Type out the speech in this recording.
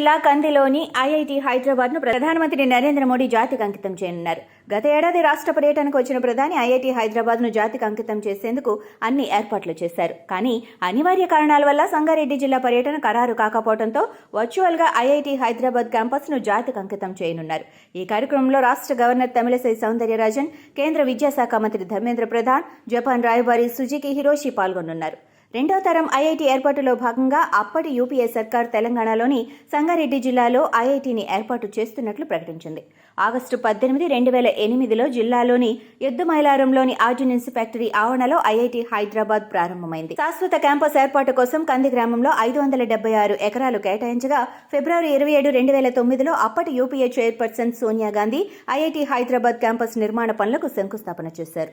జిల్లా కందిలోని ఐఐటి హైదరాబాద్ను ప్రధానమంత్రి నరేంద్ర మోడీ జాతికి అంకితం చేయనున్నారు. గత ఏడాది రాష్ట్ర పర్యటనకు వచ్చిన ప్రధాని ఐఐటి హైదరాబాద్ను జాతికి అంకితం చేసేందుకు అన్ని ఏర్పాట్లు చేశారు. కానీ అనివార్య కారణాల వల్ల సంగారెడ్డి జిల్లా పర్యటన ఖరారు కాకపోవడంతో వర్చువల్గా ఐఐటి హైదరాబాద్ క్యాంపస్ను జాతికి అంకితం చేయనున్నారు. ఈ కార్యక్రమంలో రాష్ట్ర గవర్నర్ తమిళసై సౌందర్యరాజన్, కేంద్ర విద్యాశాఖ మంత్రి ధర్మేంద్ర ప్రధాన్, జపాన్ రాయబారి సుజుకి హిరోషి పాల్గొనున్నారు. రెండో తరం ఐఐటి ఏర్పాటులో భాగంగా అప్పటి యూపీఏ సర్కార్ తెలంగాణలోని సంగారెడ్డి జిల్లాలో ఐఐటిని ఏర్పాటు చేస్తున్నట్లు ప్రకటించింది. ఆగస్టు 18, 2008లో జిల్లాలోని ఎద్దుమైలారంలోని ఆర్డినెన్స్ ఫ్యాక్టరీ ఆవరణలో ఐఐటి హైదరాబాద్ ప్రారంభమైంది. శాశ్వత క్యాంపస్ ఏర్పాటు కోసం కంది గ్రామంలో 576 ఎకరాలు కేటాయించగా ఫిబ్రవరి 27, 2009లో అప్పటి UPA chairperson Sonia Gandhi IIT Hyderabad campus నిర్మాణ పనులకు శంకుస్థాపన చేశారు.